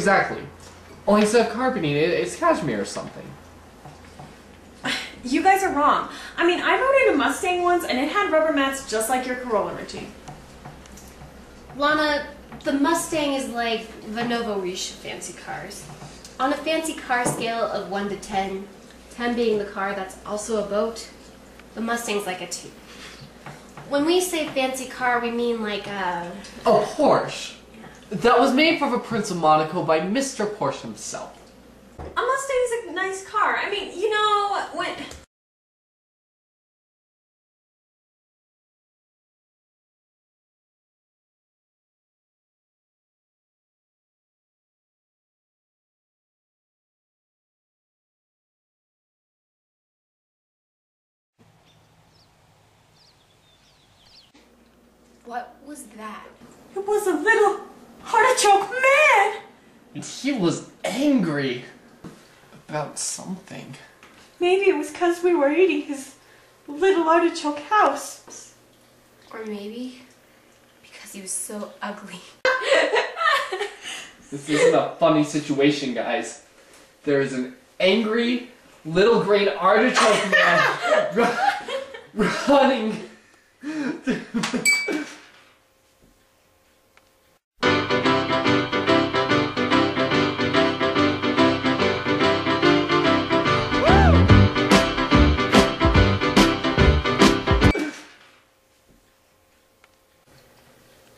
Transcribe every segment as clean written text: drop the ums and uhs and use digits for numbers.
Exactly. Only instead of carpeting, it's cashmere or something. You guys are wrong. I mean, I rode in a Mustang once and it had rubber mats just like your Corolla, Richie. Lana, the Mustang is like the Nouveau Riche of fancy cars. On a fancy car scale of 1 to 10, 10 being the car that's also a boat, the Mustang's like a 2. When we say fancy car, we mean like a Porsche. That was made for the Prince of Monaco by Mr. Porsche himself. A Mustang is a nice car. I mean, you know, when... What was that? It was a little artichoke man! And he was angry about something. Maybe it was because we were eating his little artichoke house. Or maybe because he was so ugly. This isn't a funny situation, guys. There is an angry little green artichoke man running.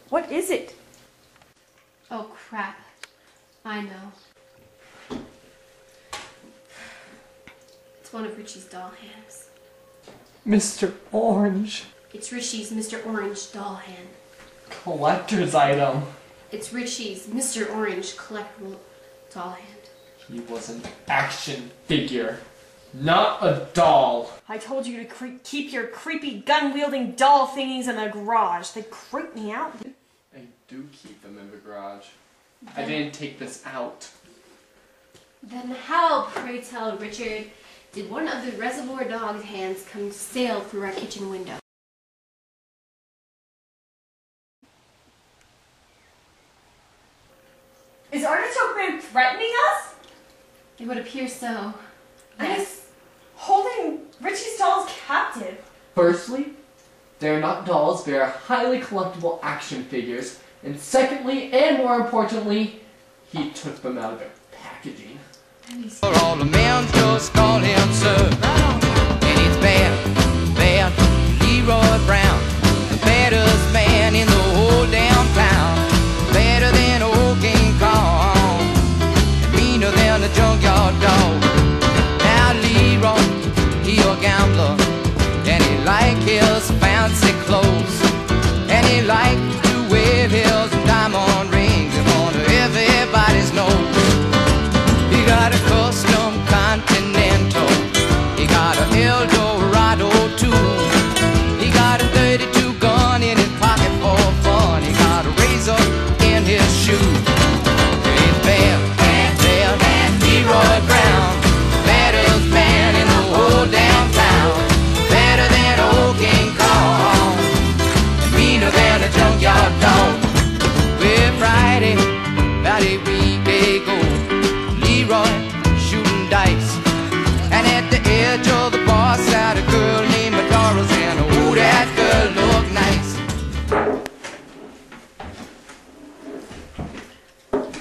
What is it? Oh crap. I know. It's one of Richie's doll hands. Mr. Orange. It's Richie's Mr. Orange doll hand. Collector's item. It's Richie's Mr. Orange collectible doll hand. He was an action figure, not a doll. I told you to keep your creepy gun-wielding doll thingies in the garage. They creep me out. I do keep them in the garage. I didn't take this out. Then how, pray tell, Richard, did one of the Reservoir Dogs' hands come sail through our kitchen window? Is Artichoke Man threatening us? It would appear so. And he's holding Richie's dolls captive. Firstly, they're not dolls, they're highly collectible action figures. And secondly, and more importantly, he took them out of their packaging. All the men just call him sir. And it's bad Leroy Brown, the baddest man in the whole damn town. Better than old King Kong, and meaner than the junkyard dog. Now Leroy, he a gambler, and he like his fancy clothes, and he like to wear his diamond rings in front of everybody's nose. He got a custom Continental, he got a Eldorado too. He got a 32 gun in his pocket for fun. He got a razor in his shoe. He's bad Leroy Brown, baddest man in the whole damn town. Better than old King Kong, meaner than a junkyard dog. Well, Friday, about a week ago, Leroy shooting dice, and at the edge of the bar sat a girl named Doris, and oh, that girl looked nice.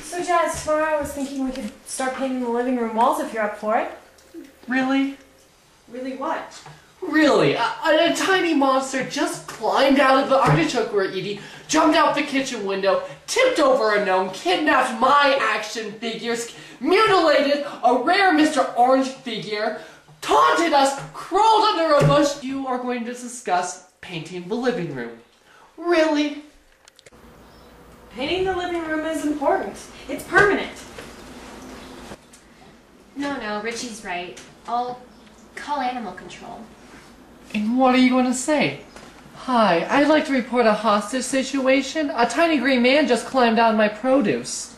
So Jazz, tomorrow I was thinking we could start painting the living room walls if you're up for it. Really? Really what? Really? A tiny monster just climbed out of the artichoke we're eating, jumped out the kitchen window, tipped over a gnome, kidnapped my action figures, mutilated a rare Mr. Orange figure, taunted us, crawled under a bush. You are going to discuss painting the living room. Really? Painting the living room is important. It's permanent. No, Richie's right. I'll call animal control. And what are you going to say? Hi, I'd like to report a hostage situation. A tiny green man just climbed on my produce.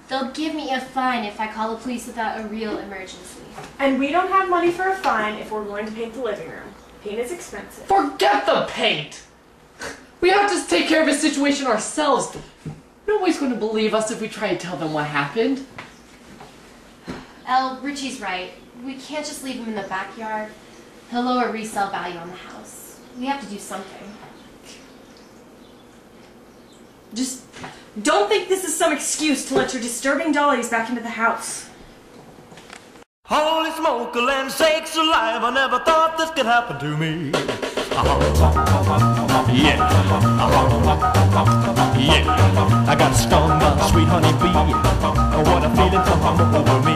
They'll give me a fine if I call the police without a real emergency. And we don't have money for a fine if we're going to paint the living room. Paint is expensive. Forget the paint! We have to take care of the situation ourselves. Nobody's going to believe us if we try to tell them what happened. Elle, Richie's right. We can't just leave him in the backyard. He'll lower resale value on the house. We have to do something. Just don't think this is some excuse to let your disturbing dollies back into the house. Holy smoke, land sakes alive, I never thought this could happen to me. Yeah. Yeah. I got stung by a sweet honey bee. What a feeling come over me.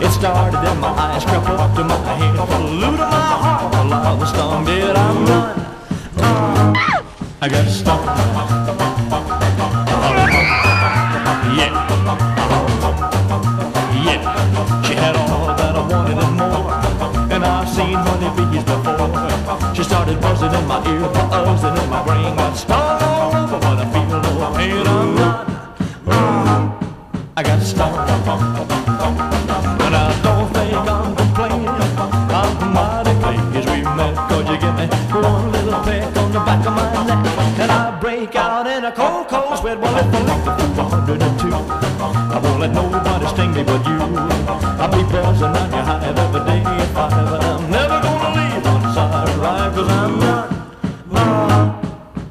It started in my eyes, crept up to my head, flew to my heart. Well, I was stung, dead, I'm done. I got stung. Yeah. Yeah. She had all that I wanted and more. And I've seen honeybees before. She started buzzing in my ear, buzzing in my brain. Got stung all over, but I feel no pain. I'm done. I got stung. And I don't think I'm complaining. I'm mighty pleased we met, 'cause you give me one little peck on the back of my neck, and I break out in a cold, cold sweat. Well, if I lick the 102, I won't let nobody sting me but you. I'll be buzzing on your hive every day if I ever. I'm never gonna leave one side right, 'cause I'm done.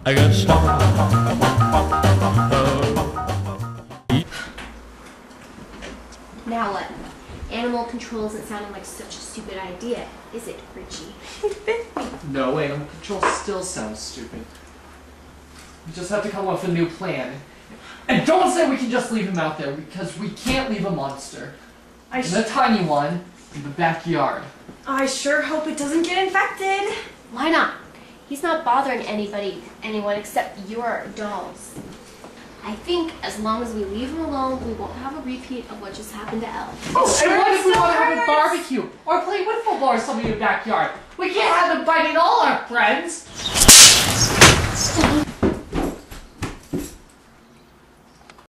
I got stung. Now what? Animal control isn't sounding like such a stupid idea, is it, Richie? No, animal control still sounds stupid. We just have to come up with a new plan. And don't say we can just leave him out there, because we can't leave a monster. And a tiny one in the backyard. I sure hope it doesn't get infected. Why not? He's not bothering anyone except your dolls. I think as long as we leave him alone, we won't have a repeat of what just happened to Elle. Oh, and what if we want to have a barbecue or play wiffle ball or something in the backyard? We can't have them biting all our friends.